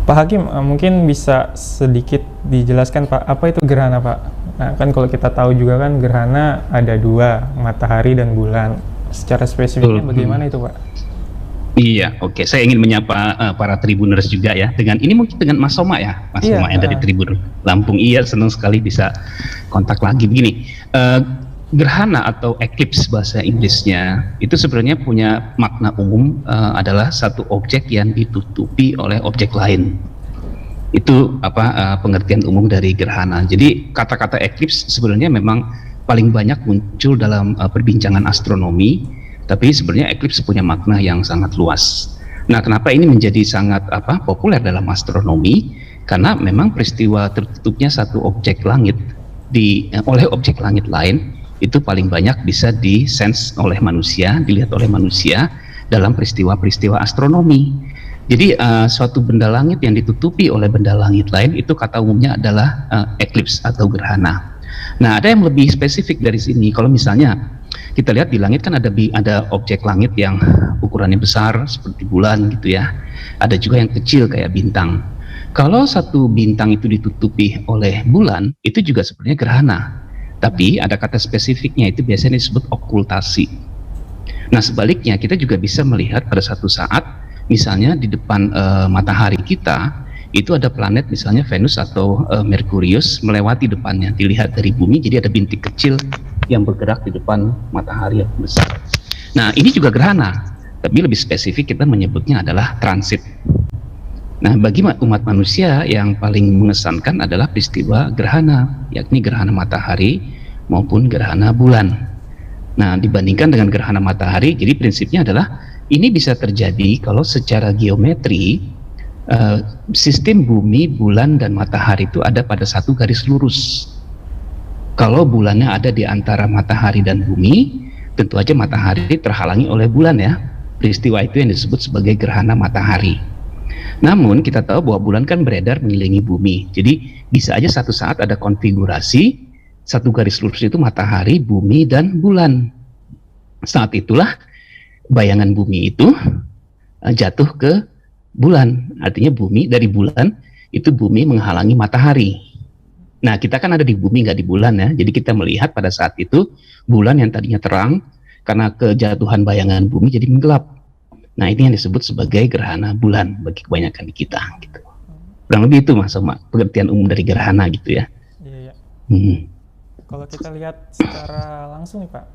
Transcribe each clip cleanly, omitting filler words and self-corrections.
Pak Hakim, mungkin bisa sedikit dijelaskan Pak, apa itu gerhana Pak? Nah, kan kalau kita tahu juga kan gerhana ada dua, matahari dan bulan. Secara spesifiknya Betul. bagaimana itu Pak? Iya, oke. Saya ingin menyapa para Tribuners juga ya. Dengan ini mungkin dengan Mas Soma ya, Mas Iya, Soma yang dari Tribun Lampung. Iya, senang sekali bisa kontak lagi. Begini, gerhana atau eclipse bahasa Inggrisnya itu sebenarnya punya makna umum, adalah satu objek yang ditutupi oleh objek lain. Itu pengertian umum dari gerhana. Jadi kata-kata eclipse sebenarnya memang paling banyak muncul dalam perbincangan astronomi, tapi sebenarnya eclipse punya makna yang sangat luas. Nah, kenapa ini menjadi sangat populer dalam astronomi? Karena memang peristiwa tertutupnya satu objek langit oleh objek langit lain itu paling banyak bisa di-sense oleh manusia, dilihat oleh manusia dalam peristiwa-peristiwa astronomi. Jadi suatu benda langit yang ditutupi oleh benda langit lain itu kata umumnya adalah eclipse atau gerhana. Nah, ada yang lebih spesifik dari sini. Kalau misalnya kita lihat di langit kan ada objek langit yang ukurannya besar seperti bulan gitu ya. Ada juga yang kecil kayak bintang. Kalau satu bintang itu ditutupi oleh bulan, itu juga sebenarnya gerhana. Tapi ada kata spesifiknya, itu biasanya disebut okultasi. Nah, sebaliknya kita juga bisa melihat pada satu saat, misalnya di depan matahari kita, itu ada planet misalnya Venus atau Merkurius melewati depannya, dilihat dari bumi, jadi ada bintik kecil yang bergerak di depan matahari yang besar. Nah, ini juga gerhana, tapi lebih spesifik kita menyebutnya adalah transit. Nah, bagi umat manusia yang paling mengesankan adalah peristiwa gerhana, yakni gerhana matahari maupun gerhana bulan. Nah, dibandingkan dengan gerhana matahari, jadi prinsipnya adalah ini bisa terjadi kalau secara geometri sistem bumi, bulan, dan matahari itu ada pada satu garis lurus. Kalau bulannya ada di antara matahari dan bumi, tentu aja matahari terhalangi oleh bulan ya. Peristiwa itu yang disebut sebagai gerhana matahari. Namun kita tahu bahwa bulan kan beredar mengelilingi bumi. Jadi bisa aja satu saat ada konfigurasi satu garis lurus itu matahari, bumi, dan bulan. Saat itulah bayangan bumi itu jatuh ke bulan. Artinya dari bulan itu bumi menghalangi matahari. Nah, kita kan ada di bumi nggak di bulan ya. Jadi kita melihat pada saat itu bulan yang tadinya terang karena kejatuhan bayangan bumi jadi menggelap. Nah, ini yang disebut sebagai gerhana bulan bagi kebanyakan di kita gitu. Kurang lebih itu Mas Soma, pengertian umum dari gerhana gitu ya. Iya, iya. Kalau kita lihat secara langsung nih Pak,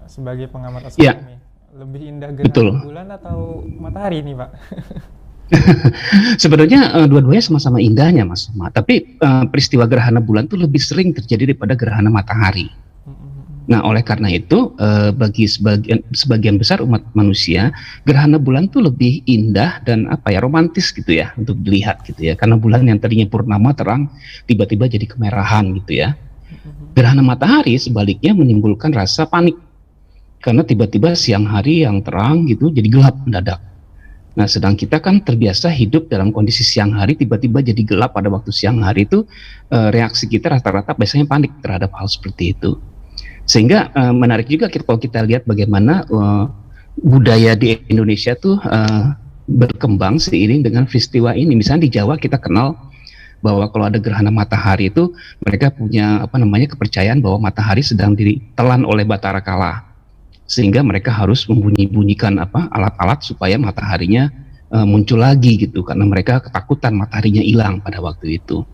sebagai pengamat astronomi, lebih indah gerhana bulan atau matahari nih Pak? Sebenarnya dua-duanya sama-sama indahnya Mas Soma, tapi peristiwa gerhana bulan tuh lebih sering terjadi daripada gerhana matahari. Nah, oleh karena itu bagi sebagian besar umat manusia, gerhana bulan tuh lebih indah dan romantis gitu ya untuk dilihat gitu ya. Karena bulan yang tadinya purnama terang tiba-tiba jadi kemerahan gitu ya. Gerhana matahari sebaliknya menimbulkan rasa panik karena tiba-tiba siang hari yang terang gitu jadi gelap mendadak. Nah, sedang kita kan terbiasa hidup dalam kondisi siang hari tiba-tiba jadi gelap pada waktu siang hari itu, reaksi kita rata-rata biasanya panik terhadap hal seperti itu. Sehingga menarik juga kalau kita lihat bagaimana budaya di Indonesia tuh berkembang seiring dengan peristiwa ini. Misalnya di Jawa kita kenal bahwa kalau ada gerhana matahari itu mereka punya kepercayaan bahwa matahari sedang ditelan oleh Batara Kala, sehingga mereka harus membunyikan alat-alat supaya mataharinya muncul lagi gitu, karena mereka ketakutan mataharinya hilang pada waktu itu.